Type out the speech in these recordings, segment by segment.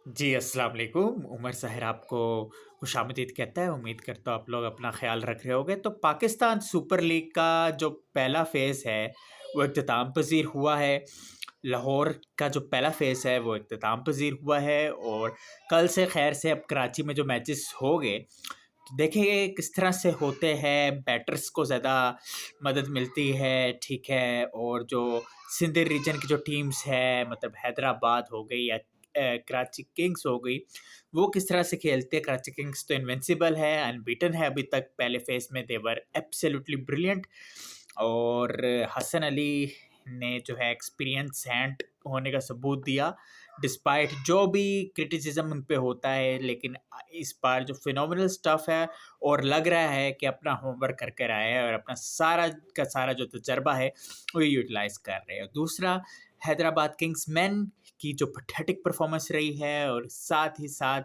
जी, अस्सलाम वालेकुम। उमर साहिर आपको खुशामदीद कहता है। उम्मीद करता हूँ आप लोग अपना ख़्याल रख रहे होंगे। तो पाकिस्तान सुपर लीग का जो पहला फ़ेज़ है, वो इख्तिताम पज़ीर हुआ है। लाहौर का जो पहला फ़ेज़ है, वो इख्तिताम पज़ीर हुआ है और कल से ख़ैर से अब कराची में जो मैचेस होंगे, तो देखेंगे किस तरह से होते हैं। बैटर्स को ज़्यादा मदद मिलती है, ठीक है? और जो सिंध रीजन की जो टीम्स है, मतलब हैदराबाद हो गई या कराची किंग्स हो गई, वो किस तरह से खेलते हैं। कराची किंग्स तो इनविंसिबल है, अनबीटन है अभी तक। पहले फेज़ में दे वर एब्सोल्युटली ब्रिलियंट और हसन अली ने जो है एक्सपीरियंस हैंड होने का सबूत दिया, डिस्पाइट जो भी क्रिटिसिज्म उन पे होता है। लेकिन इस बार जो फिनोमिनल स्टफ है और लग रहा है कि अपना होमवर्क कर कर आए हैं और अपना सारा का सारा जो तजर्बा है वो यूटिलाइज कर रहे हैं। दूसरा, हैदराबाद किंग्स मैन की जो पैथेटिक परफॉर्मेंस रही है और साथ ही साथ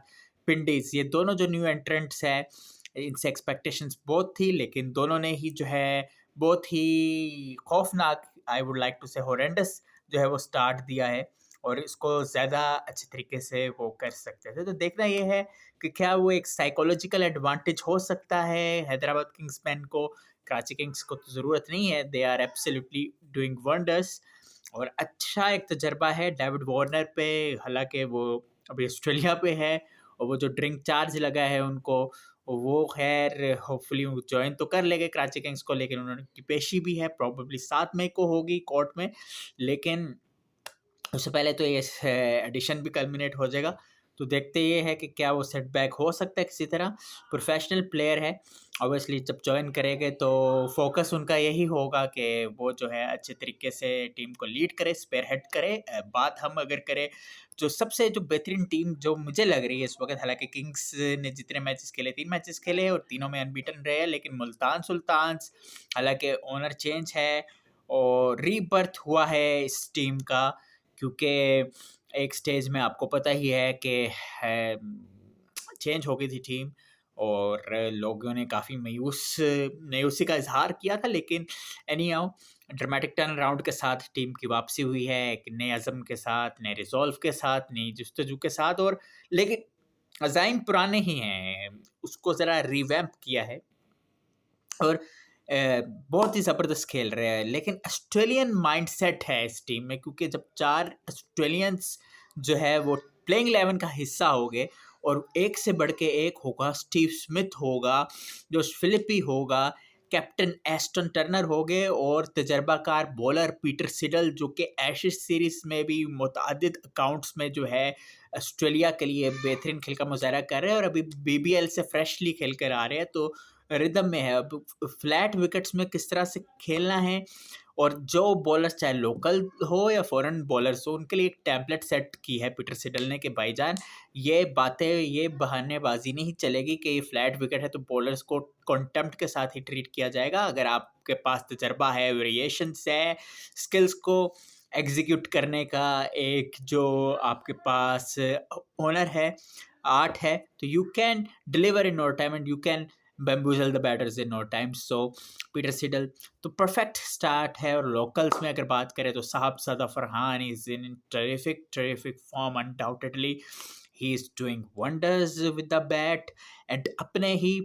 पिंडीज, ये दोनों जो न्यू एंट्रेंट्स है, इनसे एक्सपेक्टेशंस बहुत थी, लेकिन दोनों ने ही जो है बहुत ही खौफनाक, आई वुड लाइक टू से हॉरेंडस जो है वो स्टार्ट दिया है और इसको ज़्यादा अच्छे तरीके से वो कर सकते थे। तो देखना ये है कि क्या वो एक साइकोलॉजिकल एडवांटेज हो सकता है हैदराबाद किंग्स मैन को। कराची किंग्स को तो ज़रूरत नहीं है, they are absolutely doing wonders और अच्छा एक तजर्बा है डेविड वार्नर पे। हालांकि वो अभी ऑस्ट्रेलिया पे है और वो जो ड्रिंक चार्ज लगा है उनको, वो खैर होपफुली ज्वाइन तो कर लेंगे कराची किंग्स को, लेकिन उन्होंने पेशी भी है, प्रॉब्लली 7 मई को होगी कोर्ट में। लेकिन उससे पहले तो ये एडिशन भी कल्मिनेट हो जाएगा। तो देखते ये है कि क्या वो सेटबैक हो सकता है किसी तरह। प्रोफेशनल प्लेयर है, ऑब्वियसली जब जॉइन करेंगे तो फोकस उनका यही होगा कि वो जो है अच्छे तरीके से टीम को लीड करे, स्पेयर हेड करे। बात हम अगर करें जो सबसे जो बेहतरीन टीम जो मुझे लग रही है इस वक्त, हालांकि किंग्स ने जितने मैचेस खेले, 3 मैचेस खेले और तीनों में अनबीटन रहे हैं, लेकिन मुल्तान सुल्तान्स, हालांकि ओनर चेंज है और रीबर्थ हुआ है इस टीम का, क्योंकि एक स्टेज में आपको पता ही है कि चेंज हो गई थी टीम और लोगों ने काफ़ी मायूसी का इजहार किया था। लेकिन any how, dramatic turn around के साथ टीम की वापसी हुई है, एक नए अज़म के साथ, नए रिजॉल्व के साथ, नई जस्तजू के साथ। और लेकिन अज़ाइम पुराने ही हैं, उसको ज़रा रिवैम्प किया है और बहुत ही ज़बरदस्त खेल रहे हैं। लेकिन ऑस्ट्रेलियन माइंडसेट है इस टीम में, क्योंकि जब 4 ऑस्ट्रेलियंस जो है वो प्लेइंग 11 का हिस्सा हो गए और एक से बढ़ के एक होगा, स्टीव स्मिथ होगा, जोश फिलिपी होगा, कैप्टन एस्टन टर्नर हो गए और तजर्बाकार बॉलर पीटर सिडल, जो कि एशेज सीरीज़ में भी मुतअद्दिद अकाउंट्स में जो है ऑस्ट्रेलिया के लिए बेहतरीन खेल का मुज़ाहरा कर रहे हैं और अभी बीबीएल से फ्रेशली खेल कर आ रहे हैं, तो रिदम में है। अब फ्लैट विकेट्स में किस तरह से खेलना है और जो बॉलर्स चाहे लोकल हो या फॉरेन बॉलर्स हो, उनके लिए एक टेम्पलेट सेट की है पीटर सिडल ने कि भाईजान, ये बातें, ये बहानेबाजी नहीं चलेगी कि ये फ्लैट विकेट है तो बॉलर्स को कॉन्टेम्प्ट के साथ ही ट्रीट किया जाएगा। अगर आपके पास तजर्बा है, वेरिएशंस है, स्किल्स को एग्जीक्यूट करने का एक जो आपके पास ओनर है, आर्ट है, तो you can deliver in no time and you can bamboozle the batters in no time. So Peter Seidel तो परफेक्ट स्टार्ट है। और लोकल्स में अगर बात करें तो साहब Farhan is in terrific form undoubtedly. He is doing wonders with the bat and अपने ही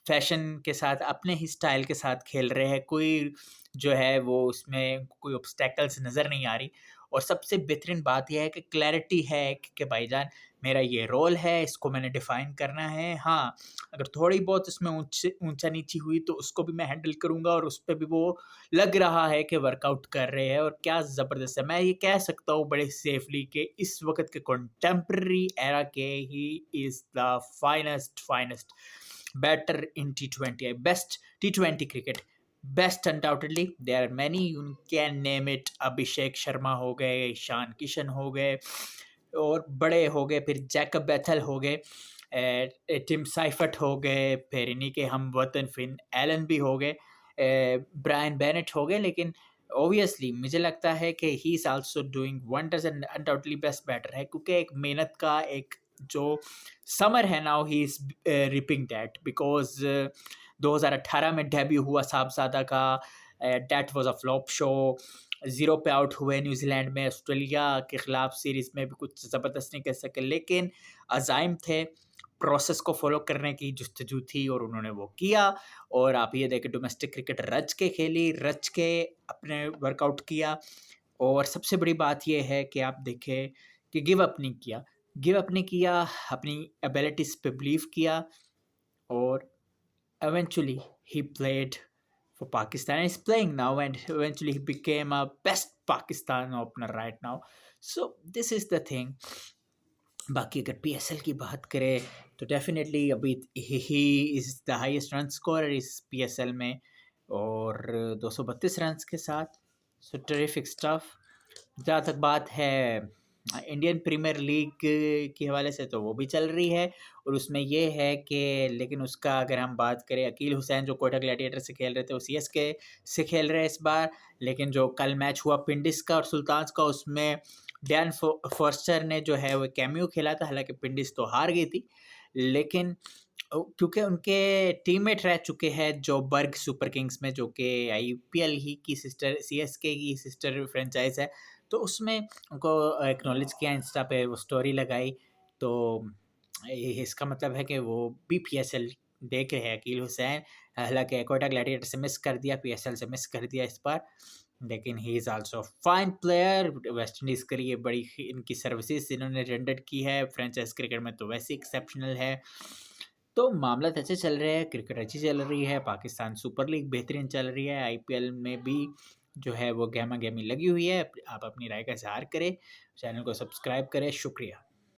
फैशन के साथ, अपने ही स्टाइल के साथ खेल रहे हैं। कोई जो है वो उसमें कोई ऑब्स्टेकल्स नज़र नहीं आ रही। और सबसे बेहतरीन बात यह है कि क्लैरिटी है कि भाईजान, मेरा ये रोल है, इसको मैंने डिफ़ाइन करना है। हाँ, अगर थोड़ी बहुत इसमें ऊँचा-नीची हुई तो उसको भी मैं हैंडल करूँगा और उस पे भी वो लग रहा है कि वर्कआउट कर रहे हैं और क्या ज़बरदस्त है। मैं ये कह सकता हूँ बड़े सेफली कि इस वक़्त के कंटेम्परेरी एरा के he is the finest batter in T20, best T20 cricket, best undoubtedly. There are many, you can name it. Abhishek Sharma हो गए, ईशान किशन हो गए और बड़े हो गए, फिर जैकब बेथल हो गए, टिम साइफर्ट हो गए, फिर इन्हीं के हम वतन फिन एलन भी हो गए, ब्रायन बेनेट हो गए। लेकिन ऑब्वियसली मुझे लगता है कि he is also doing wonders and undoubtedly best batter है, क्योंकि एक मेहनत का एक जो समर है, now he is reaping that, because 2018 में डेब्यू हुआ साहबजादा का, that was a flop show. Zero पे आउट हुए न्यूज़ीलैंड में, ऑस्ट्रेलिया के ख़िलाफ़ सीरीज़ में भी कुछ ज़बरदस्त नहीं कह सके, लेकिन अज़ाइम थे, प्रोसेस को फ़ॉलो करने की जुस्तजू थी और उन्होंने वो किया। और आप ये देखें, डोमेस्टिक क्रिकेट रच के खेली, रच के अपने वर्कआउट किया। और सबसे बड़ी बात ये है कि आप देखें कि गिव अप नहीं किया, गिव अप नहीं किया, अपनी एबिलिटीज़ पे बिलीव किया और eventually he played for Pakistan. He's playing now, and eventually he became a best Pakistan opener right now. So this is the thing. बाकी अगर पीएसएल की बात करें तो डेफिनेटली अभी he is the highest run scorer इस PSL में, और 232 रन्स के साथ। सो टेरिफिक स्टफ। जहाँ तक बात है इंडियन प्रीमियर लीग के हवाले से, तो वो भी चल रही है, और उसमें ये है कि लेकिन उसका अगर हम बात करें, अकील हुसैन जो कोटा ग्लैडिएटर से खेल रहे थे वो सीएसके से खेल रहे हैं इस बार। लेकिन जो कल मैच हुआ पिंडिस का और सुल्तान्स का, उसमें डैन फॉर्स्टर ने जो है वो कैमियो खेला था। हालांकि पिंडिस तो हार गई थी, लेकिन क्योंकि उनके टीममेट रह चुके हैं जो बर्ग सुपर किंग्स में, जो कि आईपीएल ही की सिस्टर, सीएसके की सिस्टर फ्रेंचाइज है, तो उसमें उनको एक्नॉलेज किया, इंस्टा पे वो स्टोरी लगाई। तो इसका मतलब है कि वो भी पीएसएल देख रहे हैं अकील हुसैन। हालांकि कोटा ग्लैडिएटर से मिस कर दिया, पीएसएल से मिस कर दिया इस बार, लेकिन ही is also fine player. West Indies के लिए बड़ी इनकी सर्विसेज इन्होंने रेंडर की है, फ्रेंचाइज क्रिकेट में तो वैसे एक्सेप्शनल है। तो मामला अच्छे चल रहे हैं, क्रिकेट अच्छी चल रही है, पाकिस्तान सुपर लीग बेहतरीन चल रही है, आईपीएल में भी जो है वो गहमा गहमी लगी हुई है। आप अपनी राय का इज़हार करें, चैनल को सब्सक्राइब करें। शुक्रिया।